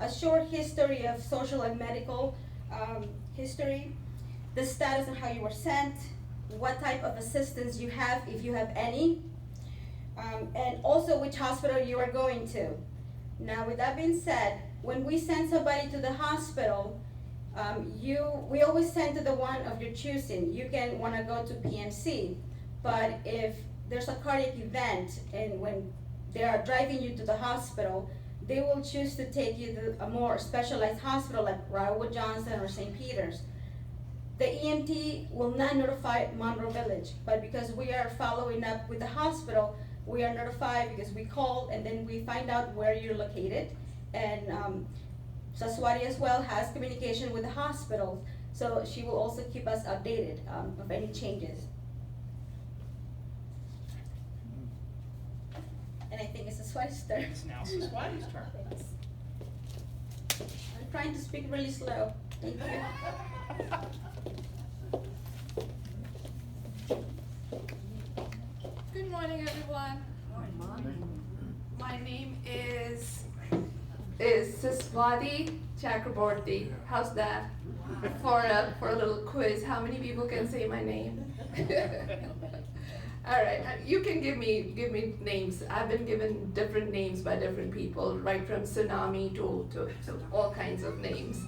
a short history of social and medical history, the status and how you were sent, what type of assistance you have, if you have any, and also which hospital you are going to. Now, with that being said, when we send somebody to the hospital, we always send to the one of your choosing. You can want to go to PMC, but if there's a cardiac event and when they are driving you to the hospital, they will choose to take you to a more specialized hospital like Raoul Johnson or St. Peter's. The EMT will not notify Monroe Village, but because we are following up with the hospital, we are notified because we call and then we find out where you're located. And Saswati as well has communication with the hospital, so she will also keep us updated of any changes. And I think it's Saswati's turn. It's now Saswati's turn. I'm trying to speak really slow. Thank you. Good morning, everyone. My name is Saswati Chakraborty. How's that? For a little quiz, how many people can say my name? All right, you can give me names. I've been given different names by different people, right from tsunami to all kinds of names.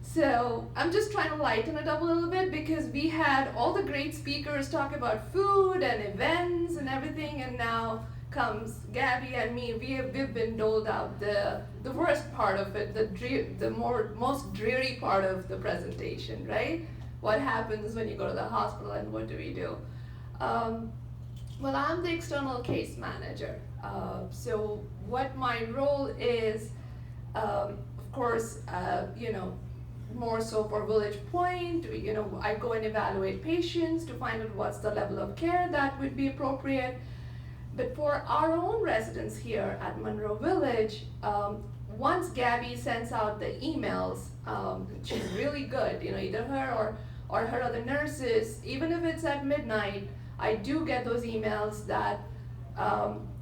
So I'm just trying to lighten it up a little bit because we had all the great speakers talk about food and events and everything, and now comes Gabby and me. We've been doled out the worst part of it, the most dreary part of the presentation, right? What happens when you go to the hospital and what do we do? Well, I'm the external case manager. So what my role is, of course, more so for Village Point, I go and evaluate patients to find out what's the level of care that would be appropriate. But for our own residents here at Monroe Village, once Gabby sends out the emails, she's really good, either her or her other nurses, even if it's at midnight, I do get those emails that,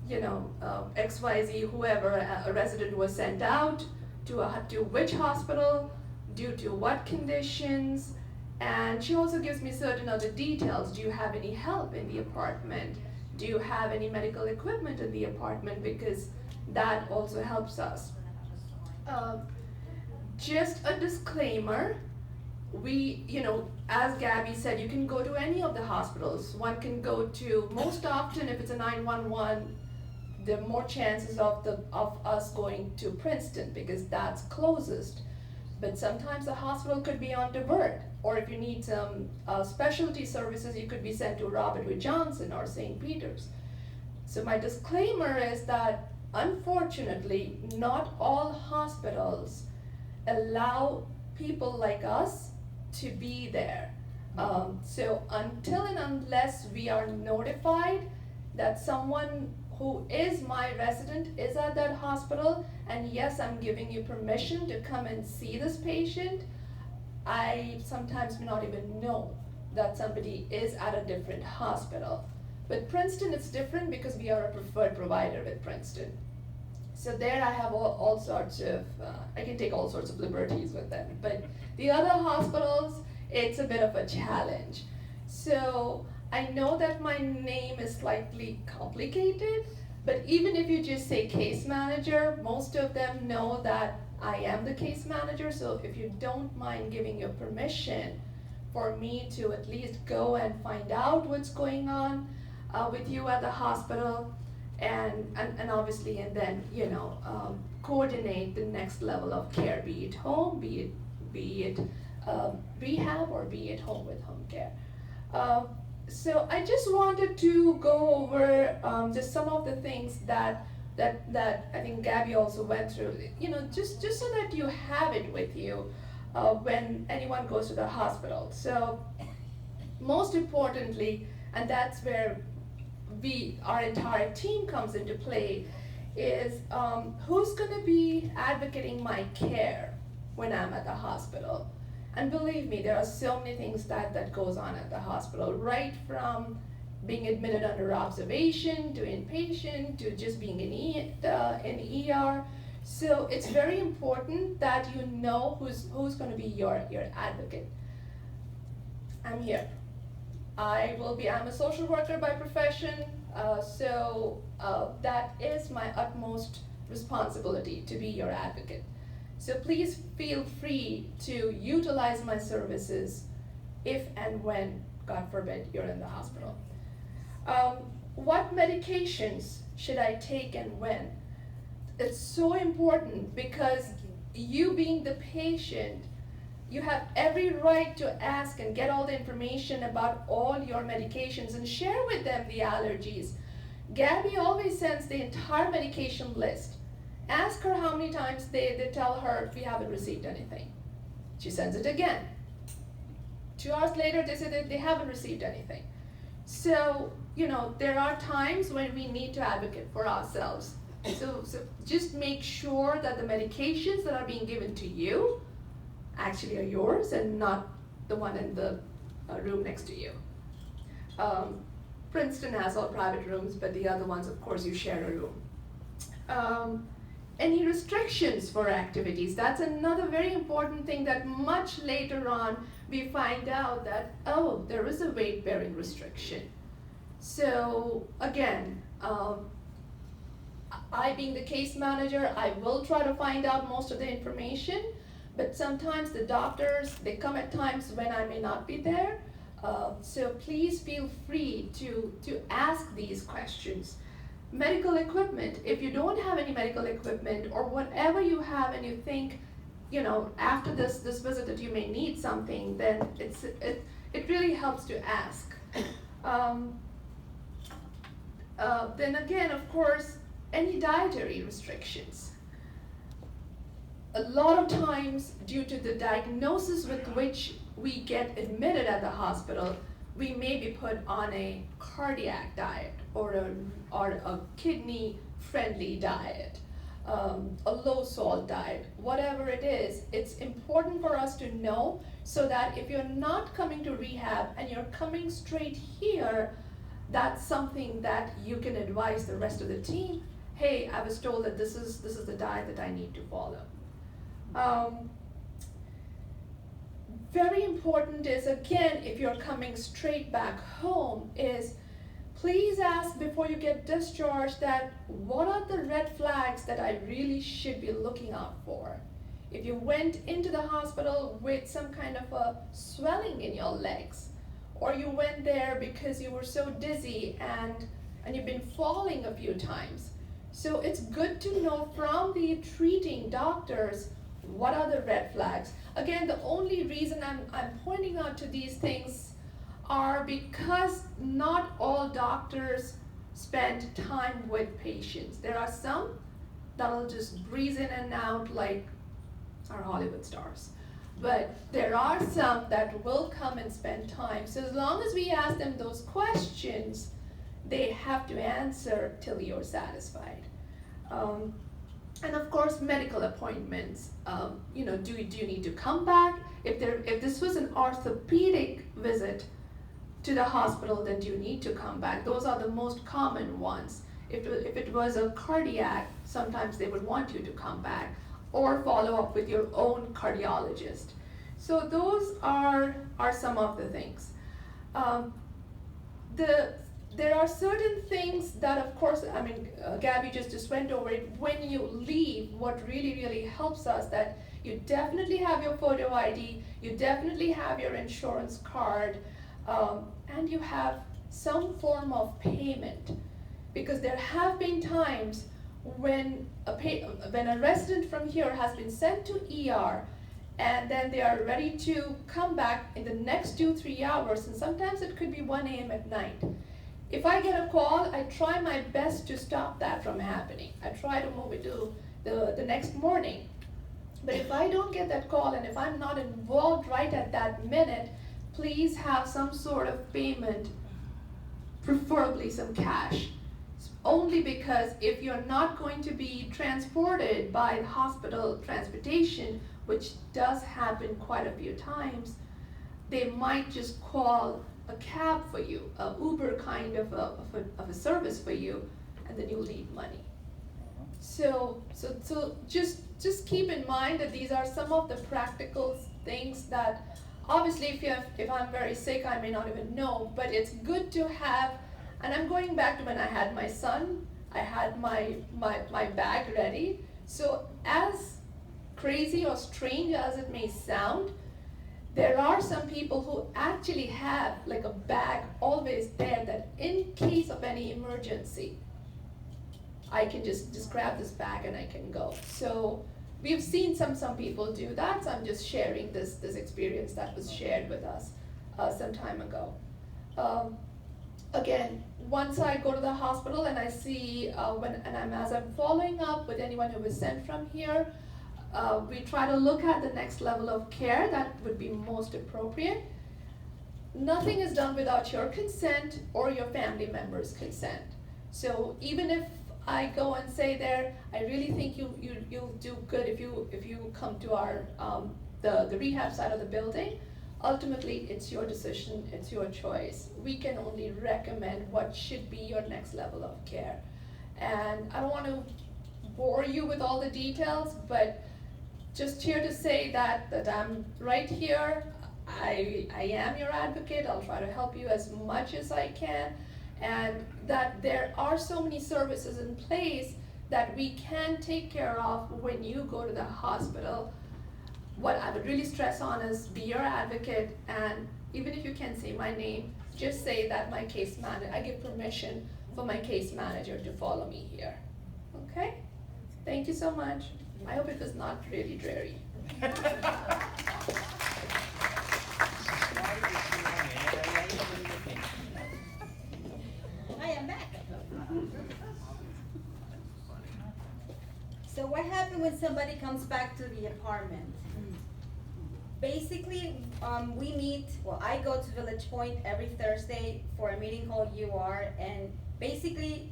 XYZ, whoever, a resident was sent out to which hospital, due to what conditions, and she also gives me certain other details. Do you have any help in the apartment? Do you have any medical equipment in the apartment? Because that also helps us. Just a disclaimer, as Gabby said, you can go to any of the hospitals. One can go to, most often if it's a 911, there are more chances of us going to Princeton because that's closest. But sometimes the hospital could be on divert, or if you need some specialty services, you could be sent to Robert Wood Johnson or St. Peter's. So my disclaimer is that, unfortunately, not all hospitals allow people like us to be there. So until and unless we are notified that someone who is my resident is at that hospital, and yes, I'm giving you permission to come and see this patient, I sometimes may not even know that somebody is at a different hospital. With Princeton, it's different because we are a preferred provider with Princeton. So there I have all sorts of, I can take all sorts of liberties with them. But the other hospitals, it's a bit of a challenge. So I know that my name is slightly complicated, but even if you just say case manager, most of them know that I am the case manager. So if you don't mind giving your permission for me to at least go and find out what's going on with you at the hospital, and obviously, and then coordinate the next level of care, be it home, be it rehab, or be it home with home care. So I just wanted to go over just some of the things that I think Gabby also went through, just so that you have it with you when anyone goes to the hospital. So most importantly, and that's where our entire team comes into play, is who's going to be advocating my care when I'm at the hospital. And believe me, there are so many things that goes on at the hospital, right from being admitted under observation, to inpatient, to just being in ER, So it's very important that you know who's going to be your advocate. I'm here. I'm a social worker by profession, so that is my utmost responsibility to be your advocate. So please feel free to utilize my services if and when, God forbid, you're in the hospital. What medications should I take and when? It's so important because you being the patient, you have every right to ask and get all the information about all your medications and share with them the allergies. Gabby always sends the entire medication list. Ask her how many times they tell her we haven't received anything. She sends it again. 2 hours later, they say that they haven't received anything. So, there are times when we need to advocate for ourselves. So just make sure that the medications that are being given to you actually are yours and not the one in the room next to you. Princeton has all private rooms, but the other ones, of course, you share a room. Any restrictions for activities? That's another very important thing that much later on we find out that, oh, there is a weight-bearing restriction. So again, I being the case manager, I will try to find out most of the information, but sometimes the doctors, they come at times when I may not be there. So please feel free to ask these questions. Medical equipment, if you don't have any medical equipment or whatever you have and you think, after this visit that you may need something, then it really helps to ask. Then again, of course, any dietary restrictions. A lot of times, due to the diagnosis with which we get admitted at the hospital, we may be put on a cardiac diet or a kidney-friendly diet, a low-salt diet, whatever it is. It's important for us to know so that if you're not coming to rehab and you're coming straight here, that's something that you can advise the rest of the team. Hey, I was told that this is the diet that I need to follow. Very important is, again, if you're coming straight back home, is please ask before you get discharged that what are the red flags that I really should be looking out for. If you went into the hospital with some kind of a swelling in your legs, or you went there because you were so dizzy and you've been falling a few times. So it's good to know from the treating doctors what are the red flags. Again, the only reason I'm pointing out to these things are because not all doctors spend time with patients. There are some that'll just breeze in and out like our Hollywood stars. But there are some that will come and spend time. So as long as we ask them those questions, they have to answer till you're satisfied. And of course, medical appointments. Do you need to come back? If this was an orthopedic visit to the hospital, then do you need to come back? Those are the most common ones. If it was a cardiac, sometimes they would want you to come back or follow up with your own cardiologist. So those are some of the things. There are certain things that, of course, Gabby just went over it. When you leave, what really helps us that you definitely have your photo ID, you definitely have your insurance card, and you have some form of payment. Because there have been times when a resident from here has been sent to ER, and then they are ready to come back in the next 2-3 hours, and sometimes it could be 1 a.m. at night. If I get a call, I try my best to stop that from happening. I try to move it to the next morning. But if I don't get that call and if I'm not involved right at that minute, please have some sort of payment, preferably some cash. Only because if you're not going to be transported by hospital transportation, which does happen quite a few times, they might just call a cab for you, a Uber kind of a service for you, and then you'll need money. So just keep in mind that these are some of the practical things that obviously if I'm very sick I may not even know, but it's good to have. And I'm going back to when I had my son, I had my bag ready. So as crazy or strange as it may sound, there are some people who actually have like a bag always there that in case of any emergency, I can just grab this bag and I can go. So we've seen some people do that, so I'm just sharing this experience that was shared with us some time ago. Again, once I go to the hospital and I see as I'm following up with anyone who was sent from here, we try to look at the next level of care that would be most appropriate. Nothing is done without your consent or your family members' consent. So even if I go and say there, I really think you'll do good if you come to our the rehab side of the building. Ultimately, it's your decision, it's your choice. We can only recommend what should be your next level of care. And I don't want to bore you with all the details, but just here to say that I'm right here. I am your advocate. I'll try to help you as much as I can, and that there are so many services in place that we can take care of when you go to the hospital. What I would really stress on is be your advocate, and even if you can't say my name, just say that my case manager, I give permission for my case manager to follow me here. Okay? Thank you so much. I hope it was not really dreary. I am back. So what happened when somebody comes back to the apartment? Basically, we meet, I go to Village Point every Thursday for a meeting called UR, and basically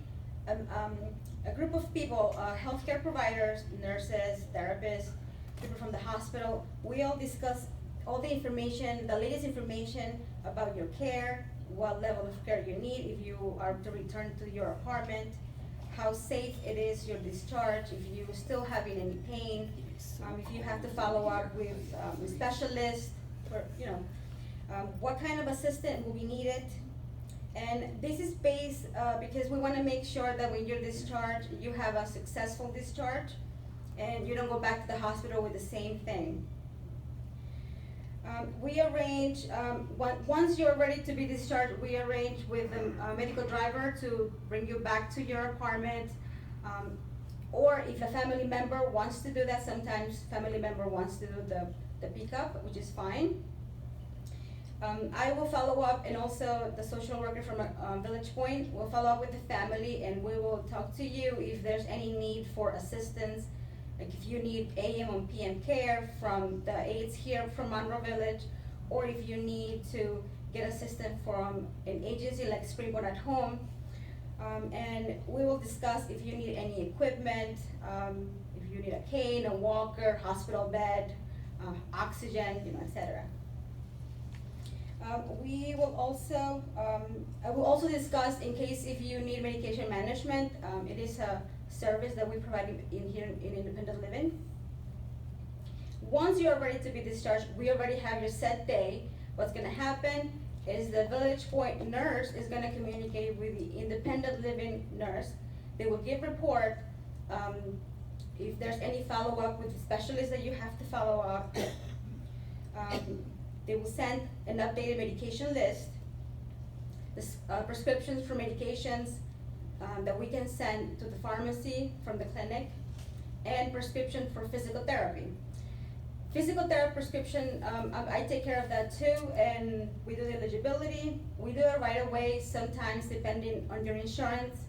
a group of people, healthcare providers, nurses, therapists, people from the hospital, we all discuss all the information, the latest information about your care, what level of care you need if you are to return to your apartment, how safe it is your discharge, if you're still having any pain, if you have to follow up with specialists, for, what kind of assistance will be needed. And this is based because we want to make sure that when you're discharged, you have a successful discharge and you don't go back to the hospital with the same thing. We arrange, once you're ready to be discharged, we arrange with a medical driver to bring you back to your apartment. Or if a family member wants to do that, sometimes family member wants to do the pickup, which is fine. I will follow up, and also the social worker from Village Point will follow up with the family, and we will talk to you if there's any need for assistance. Like if you need AM and PM care from the aides here from Monroe Village, or if you need to get assistance from an agency like Springboard at Home. And we will discuss if you need any equipment, if you need a cane, a walker, hospital bed, oxygen, etc. We will also, I will also discuss in case if you need medication management. It is a service that we provide in here in independent living. Once you are ready to be discharged, we already have your set day. What's gonna happen is the Village Point nurse is gonna communicate with the independent living nurse. They will give report if there's any follow-up with the specialist that you have to follow up. They will send an updated medication list, the prescriptions for medications that we can send to the pharmacy from the clinic, and prescription for physical therapy. Physical therapy prescription, I take care of that too, and we do the eligibility. We do it right away. Sometimes, depending on your insurance,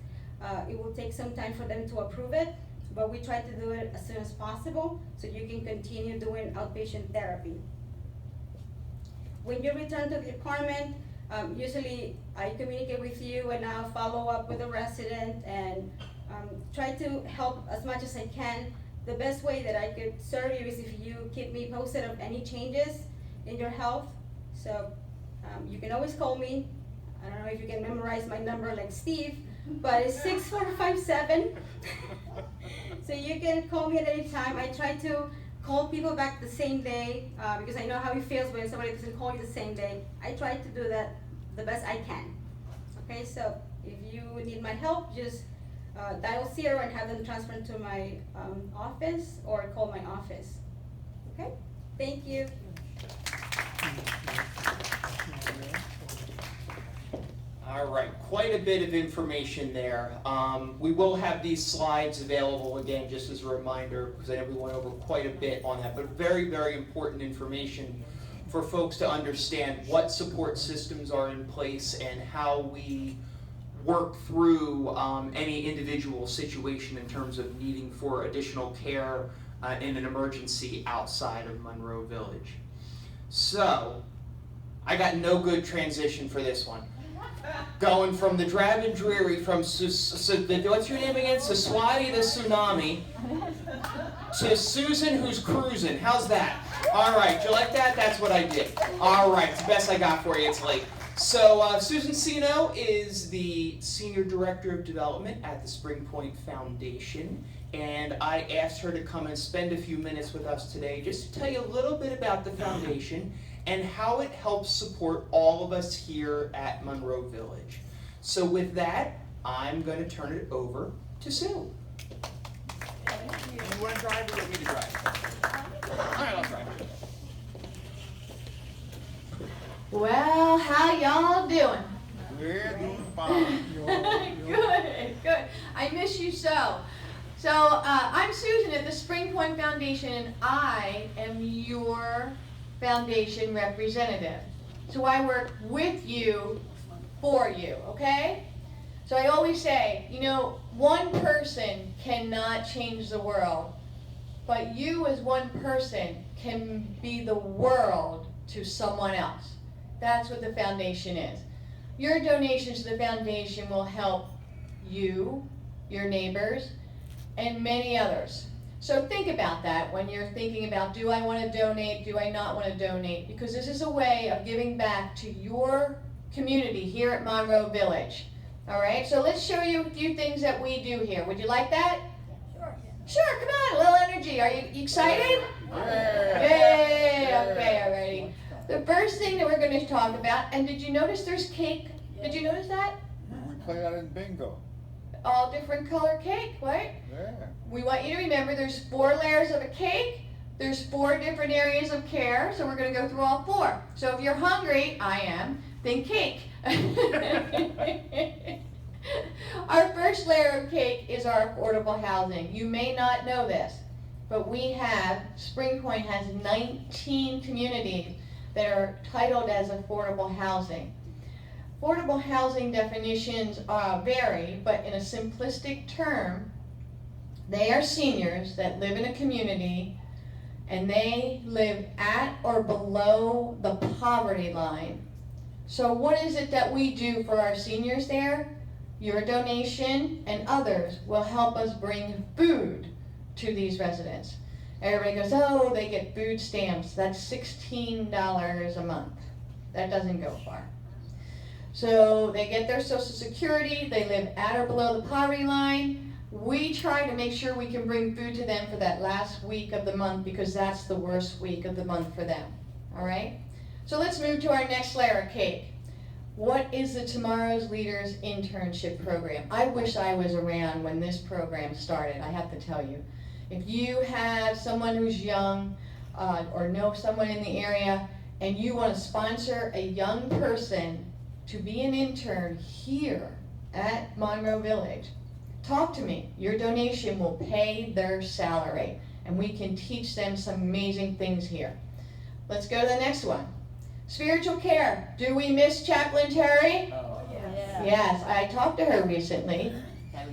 it will take some time for them to approve it, but we try to do it as soon as possible so you can continue doing outpatient therapy. When you return to the apartment, usually I communicate with you and I'll follow up with the resident and try to help as much as I can. The best way that I could serve you is if you keep me posted of any changes in your health. So you can always call me. I don't know if you can memorize my number like Steve, but it's 6457 So you can call me at any time. I try to call people back the same day because I know how it feels when somebody doesn't call you the same day. I try to do that the best I can. Okay, so if you need my help, just dial 0 and have them transferred to my office or call my office. Okay, thank you. All right, quite a bit of information there. We will have these slides available again, just as a reminder, because I know we went over quite a bit on that, but very, very important information for folks to understand what support systems are in place and how we work through any individual situation in terms of needing for additional care in an emergency outside of Monroe Village. So, I got no good transition for this one. Going from the drab and dreary, from what's your name again? Saswati the Tsunami, to Susan who's cruising. How's that? All right, you like that? That's what I did. All right, it's the best I got for you. It's late. So Susan Sino is the Senior Director of Development at the Spring Point Foundation, and I asked her to come and spend a few minutes with us today just to tell you a little bit about the foundation and how it helps support all of us here at Monroe Village. So with that, I'm going to turn it over to Sue. You want to drive or you want me to drive? All right, I'll drive. Well, how y'all doing? We're doing fine. Good, good. I miss you so. So I'm Susan at the Spring Point Foundation, and I am your foundation representative. So I work with you, for you, okay? So I always say, you know, one person cannot change the world, but you as one person can be the world to someone else. That's what the foundation is. Your donations to the foundation will help you, your neighbors, and many others. So think about that when you're thinking about, do I want to donate, do I not want to donate? Because this is a way of giving back to your community here at Monroe Village. All right, so let's show you a few things that we do here. Would you like that? Sure. Sure, come on, a little energy. Are you excited? Yay, okay, alrighty. The first thing that we're going to talk about, and did you notice there's cake? Did you notice that? We play that in bingo. All different color cake, right? Yeah. We want you to remember there's 4 layers of a cake, there's 4 different areas of care, so we're going to go through all 4. So if you're hungry, I am, then cake. Our first layer of cake is our affordable housing. You may not know this, but Spring Point has 19 communities that are titled as affordable housing. Affordable housing definitions vary, but in a simplistic term, they are seniors that live in a community and they live at or below the poverty line. So what is it that we do for our seniors there? Your donation and others will help us bring food to these residents. Everybody goes, oh, they get food stamps. That's $16 a month. That doesn't go far. So they get their Social Security, they live at or below the poverty line. We try to make sure we can bring food to them for that last week of the month because that's the worst week of the month for them. All right? So let's move to our next layer of cake. What is the Tomorrow's Leaders Internship Program? I wish I was around when this program started, I have to tell you. If you have someone who's young or know someone in the area and you want to sponsor a young person to be an intern here at Monroe Village, talk to me. Your donation will pay their salary and we can teach them some amazing things here. Let's go to the next one. Spiritual care. Do we miss Chaplain Terry? Oh, Yeah. Yes, I talked to her recently.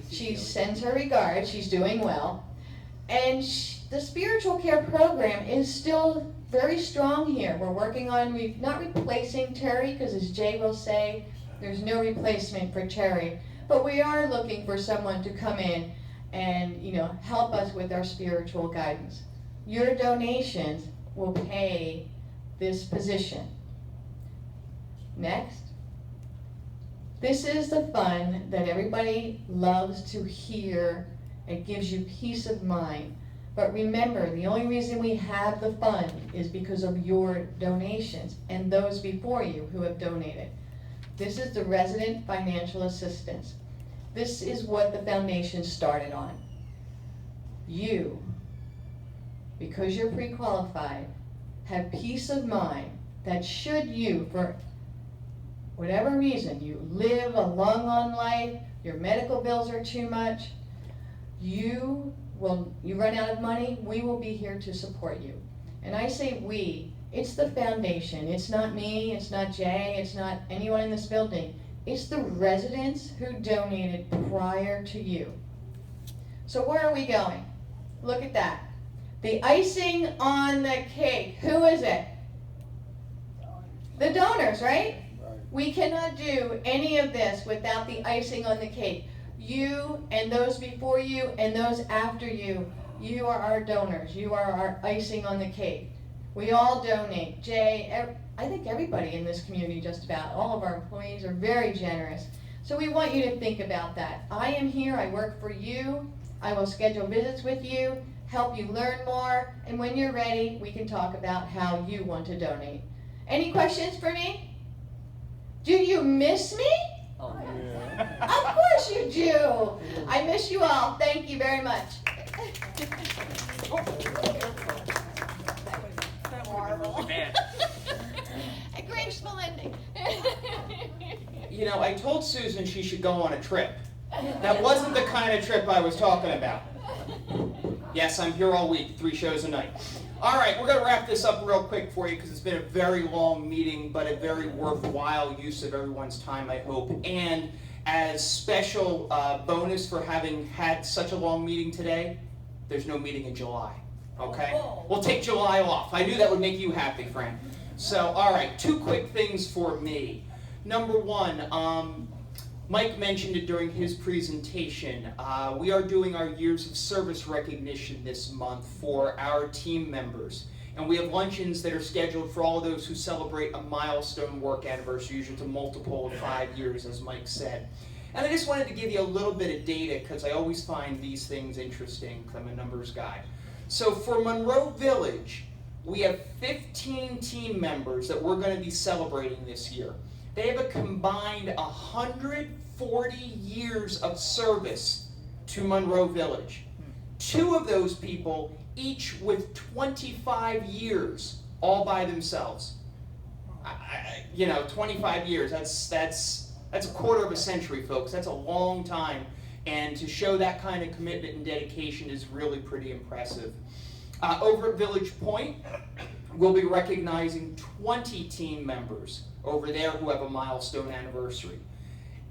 She sends her regards. She's doing well. And the spiritual care program is still very strong here. We're working on not replacing Terry, because as Jay will say, there's no replacement for Terry. But we are looking for someone to come in and help us with our spiritual guidance. Your donations will pay this position. Next. This is the fun that everybody loves to hear It gives you peace of mind. But remember, the only reason we have the fund is because of your donations and those before you who have donated. This is the resident financial assistance. This is what the foundation started on. You, because you're pre-qualified, have peace of mind that should you, for whatever reason, you live a long life, your medical bills are too much, you run out of money, we will be here to support you. And I say we, it's the foundation. It's not me, it's not Jay, it's not anyone in this building. It's the residents who donated prior to you. So where are we going? Look at that. The icing on the cake, who is it? The donors, right? We cannot do any of this without the icing on the cake. You and those before you and those after you are our donors. You are our icing on the cake. We all donate. Jay, I think everybody in this community, just about, all of our employees are very generous. So we want you to think about that. I am here, I work for you. I will schedule visits with you, help you learn more, and when you're ready, we can talk about how you want to donate. Any questions for me? Do you miss me? Oh, yeah. Of course you do. I miss you all. Thank you very much. A graceful ending. You know, I told Susan she should go on a trip. That wasn't the kind of trip I was talking about. Yes, I'm here all week, 3 shows a night. All right, we're going to wrap this up real quick for you because it's been a very long meeting, but a very worthwhile use of everyone's time, I hope. And as special bonus for having had such a long meeting today, there's no meeting in July, okay? We'll take July off. I knew that would make you happy, Frank. So, all right, 2 quick things for me. Number 1, Mike mentioned it during his presentation. We are doing our years of service recognition this month for our team members. And we have luncheons that are scheduled for all those who celebrate a milestone work anniversary, usually it's a multiple of 5 years, as Mike said. And I just wanted to give you a little bit of data because I always find these things interesting because I'm a numbers guy. So for Monroe Village, we have 15 team members that we're going to be celebrating this year. They have a combined 140 years of service to Monroe Village. 2 of those people, each with 25 years, all by themselves. 25 years, that's a quarter of a century, folks. That's a long time. And to show that kind of commitment and dedication is really pretty impressive. Over at Village Point, we'll be recognizing 20 team members over there who have a milestone anniversary,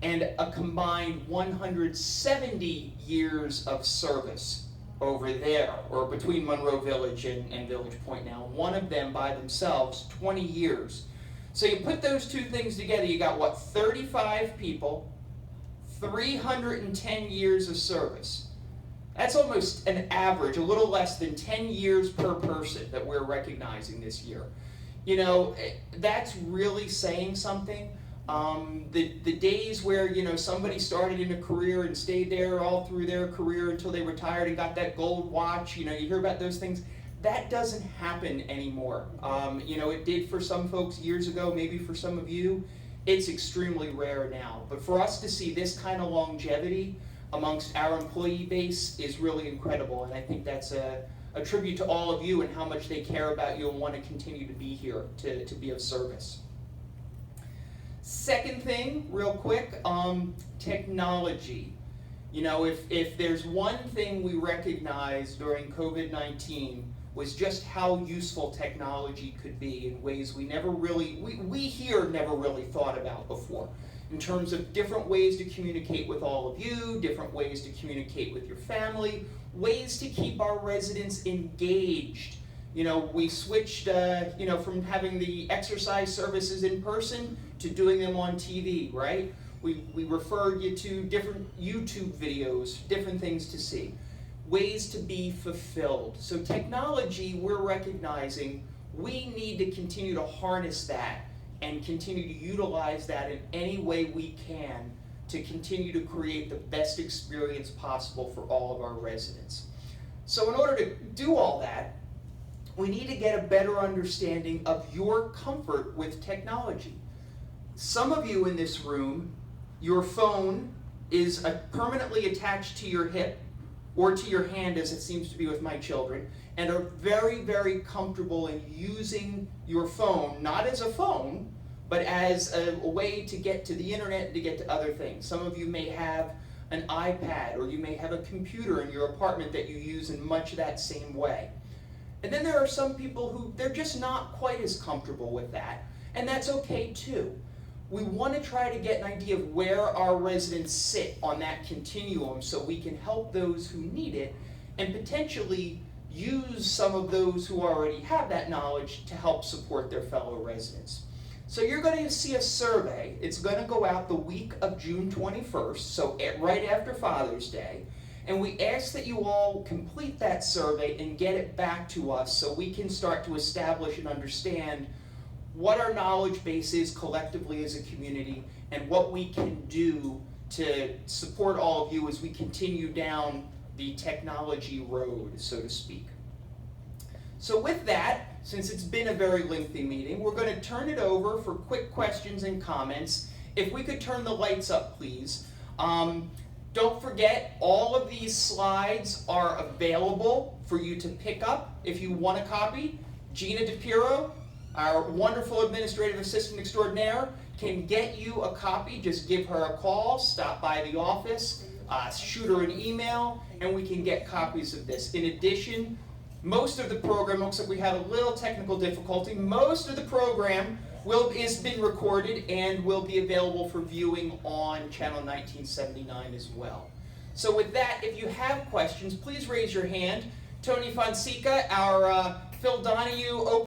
and a combined 170 years of service over there, or between Monroe Village and Village Point now. One of them by themselves, 20 years. So you put those 2 things together, you got what, 35 people, 310 years of service. That's almost an average, a little less than 10 years per person that we're recognizing this year. You know, that's really saying something. The days where, somebody started in a career and stayed there all through their career until they retired and got that gold watch, you hear about those things. That doesn't happen anymore. It did for some folks years ago, maybe for some of you. It's extremely rare now. But for us to see this kind of longevity amongst our employee base is really incredible, and I think that's a tribute to all of you and how much they care about you and want to continue to be here to be of service. Second thing, real quick, technology. If there's one thing we recognized during COVID-19 was just how useful technology could be in ways we never really, we here never really thought about before. In terms of different ways to communicate with all of you, different ways to communicate with your family, ways to keep our residents engaged. We switched, from having the exercise services in person to doing them on TV, right? We referred you to different YouTube videos, different things to see. Ways to be fulfilled. So technology, we're recognizing we need to continue to harness that and continue to utilize that in any way we can to continue to create the best experience possible for all of our residents. So in order to do all that, we need to get a better understanding of your comfort with technology. Some of you in this room, your phone is permanently attached to your hip or to your hand, as it seems to be with my children, and are very, very comfortable in using your phone, not as a phone, but as a way to get to the internet and to get to other things. Some of you may have an iPad, or you may have a computer in your apartment that you use in much that same way. And then there are some people who, they're just not quite as comfortable with that, and that's okay too. We want to try to get an idea of where our residents sit on that continuum so we can help those who need it and potentially use some of those who already have that knowledge to help support their fellow residents. So you're going to see a survey. It's going to go out the week of June 21st, so right after Father's Day. And we ask that you all complete that survey and get it back to us so we can start to establish and understand what our knowledge base is collectively as a community and what we can do to support all of you as we continue down the technology road, so to speak. So with that, since it's been a very lengthy meeting, we're going to turn it over for quick questions and comments. If we could turn the lights up, please. Don't forget, all of these slides are available for you to pick up if you want a copy. Gina DePiro, our wonderful administrative assistant extraordinaire, can get you a copy. Just give her a call, stop by the office, shoot her an email, and we can get copies of this. In addition, most of the program, looks like we had a little technical difficulty, most of the program is been recorded and will be available for viewing on channel 1979 as well. So with that, if you have questions, please raise your hand. Tony Fonseca, our Phil Donahue